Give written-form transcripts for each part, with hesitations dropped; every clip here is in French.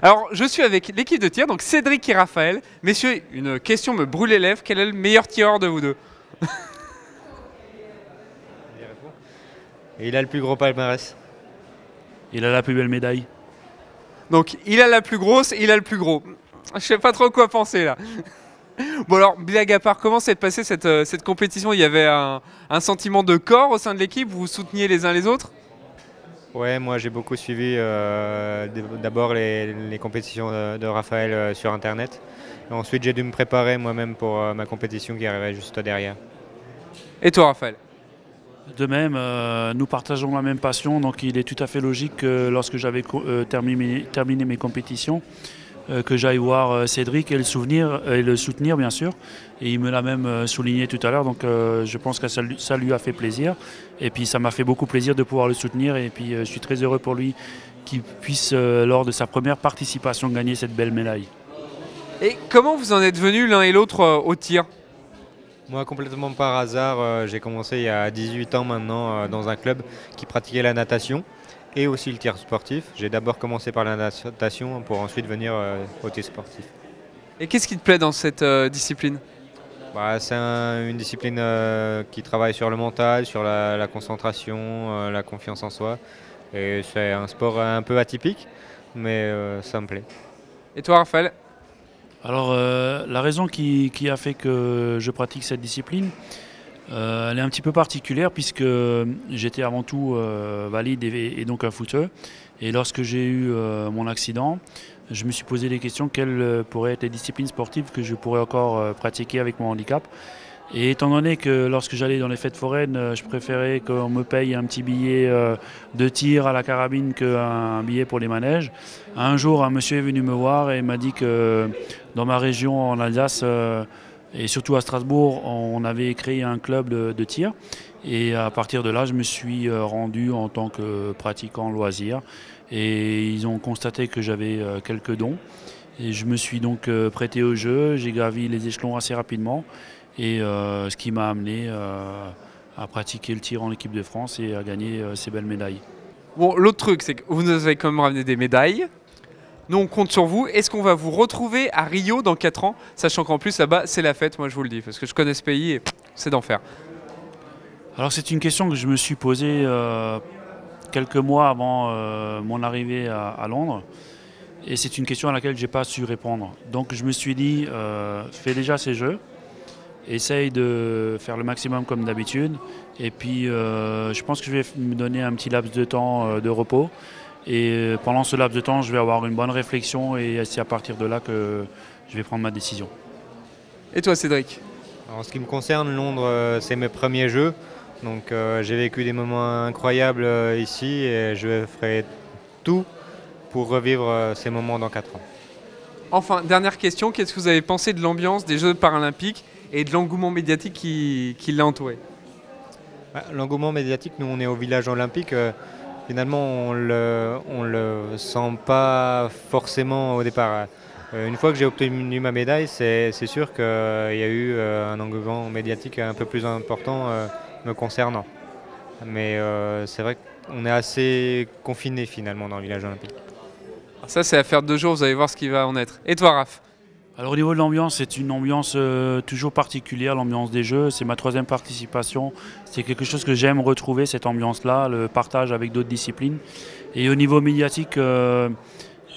Alors, je suis avec l'équipe de tir, donc Cédric et Raphaël. Messieurs, une question me brûle les lèvres. Quel est le meilleur tireur de vous deux? Et il a le plus gros palmarès. Il a la plus belle médaille. Donc, il a la plus grosse, il a le plus gros. Je sais pas trop quoi penser là. Bon alors, blague à part, comment s'est passée cette compétition? Il y avait un sentiment de corps au sein de l'équipe? Vous vous souteniez les uns les autres? Ouais, moi j'ai beaucoup suivi d'abord les compétitions de Raphaël sur Internet. Et ensuite j'ai dû me préparer moi-même pour ma compétition qui arrivait juste derrière. Et toi, Raphaël? De même, nous partageons la même passion, donc il est tout à fait logique que lorsque j'avais terminé mes compétitions, que j'aille voir Cédric et le soutenir bien sûr. Et il me l'a même souligné tout à l'heure, donc je pense que ça lui a fait plaisir. Et puis ça m'a fait beaucoup plaisir de pouvoir le soutenir, et puis je suis très heureux pour lui qu'il puisse, lors de sa première participation, gagner cette belle médaille. Et comment vous en êtes venus l'un et l'autre au tir? Moi complètement par hasard, j'ai commencé il y a 18 ans maintenant dans un club qui pratiquait la natation et aussi le tir sportif. J'ai d'abord commencé par la natation pour ensuite venir au tir sportif. Et qu'est-ce qui te plaît dans cette discipline? C'est une discipline qui travaille sur le mental, sur la concentration, la confiance en soi. Et c'est un sport un peu atypique, mais ça me plaît. Et toi, Raphaël? Alors la raison qui a fait que je pratique cette discipline, elle est un petit peu particulière puisque j'étais avant tout valide et donc un footeux. Et lorsque j'ai eu mon accident, je me suis posé des questions: quelles pourraient être les disciplines sportives que je pourrais encore pratiquer avec mon handicap. Et étant donné que lorsque j'allais dans les fêtes foraines, je préférais qu'on me paye un petit billet de tir à la carabine qu'un billet pour les manèges, un jour un monsieur est venu me voir et m'a dit que dans ma région en Alsace et surtout à Strasbourg, on avait créé un club de tir. Et à partir de là, je me suis rendu en tant que pratiquant loisir. Et ils ont constaté que j'avais quelques dons. Et je me suis donc prêté au jeu. J'ai gravi les échelons assez rapidement. Et ce qui m'a amené à pratiquer le tir en équipe de France et à gagner ces belles médailles. Bon, l'autre truc, c'est que vous nous avez quand même ramené des médailles. Nous, on compte sur vous. Est-ce qu'on va vous retrouver à Rio dans 4 ans? Sachant qu'en plus, là-bas, c'est la fête, moi je vous le dis. Parce que je connais ce pays et c'est d'enfer. Alors c'est une question que je me suis posée quelques mois avant mon arrivée à Londres. Et c'est une question à laquelle je n'ai pas su répondre. Donc je me suis dit, fais déjà ces jeux. Essaye de faire le maximum comme d'habitude. Et puis je pense que je vais me donner un petit laps de temps de repos. Et pendant ce laps de temps, je vais avoir une bonne réflexion et c'est à partir de là que je vais prendre ma décision. Et toi, Cédric? En ce qui me concerne, Londres, c'est mes premiers jeux. Donc j'ai vécu des moments incroyables ici et je ferai tout pour revivre ces moments dans 4 ans. Enfin, dernière question, qu'est-ce que vous avez pensé de l'ambiance des Jeux paralympiques et de l'engouement médiatique qui l'a entouré? L'engouement médiatique, nous on est au village olympique, finalement on le sent pas forcément au départ. Une fois que j'ai obtenu ma médaille, c'est sûr qu'il y a eu un engouement médiatique un peu plus important me concernant. Mais c'est vrai qu'on est assez confiné finalement dans le village olympique. Alors ça, c'est affaire de 2 jours, vous allez voir ce qui va en être. Et toi, Raph? Alors au niveau de l'ambiance, c'est une ambiance toujours particulière, l'ambiance des Jeux. C'est ma 3e participation. C'est quelque chose que j'aime retrouver, cette ambiance-là, le partage avec d'autres disciplines. Et au niveau médiatique,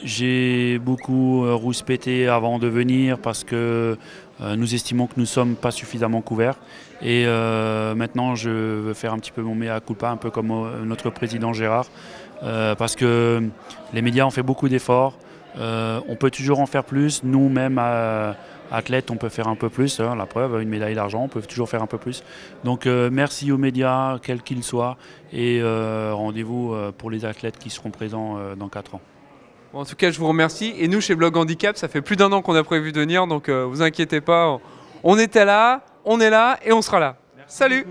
j'ai beaucoup rouspété avant de venir parce que nous estimons que nous ne sommes pas suffisamment couverts. Et maintenant, je veux faire un petit peu mon mea culpa, un peu comme notre président Gérard, parce que les médias ont fait beaucoup d'efforts. On peut toujours en faire plus. Nous-mêmes, athlètes, on peut faire un peu plus. Hein, la preuve, une médaille d'argent, on peut toujours faire un peu plus. Donc merci aux médias, quels qu'ils soient, et rendez-vous pour les athlètes qui seront présents dans 4 ans. Bon, en tout cas, je vous remercie. Et nous, chez Blog Handicap, ça fait plus d'1 an qu'on a prévu de venir, donc vous inquiétez pas. On était là, on est là et on sera là. Merci. Salut.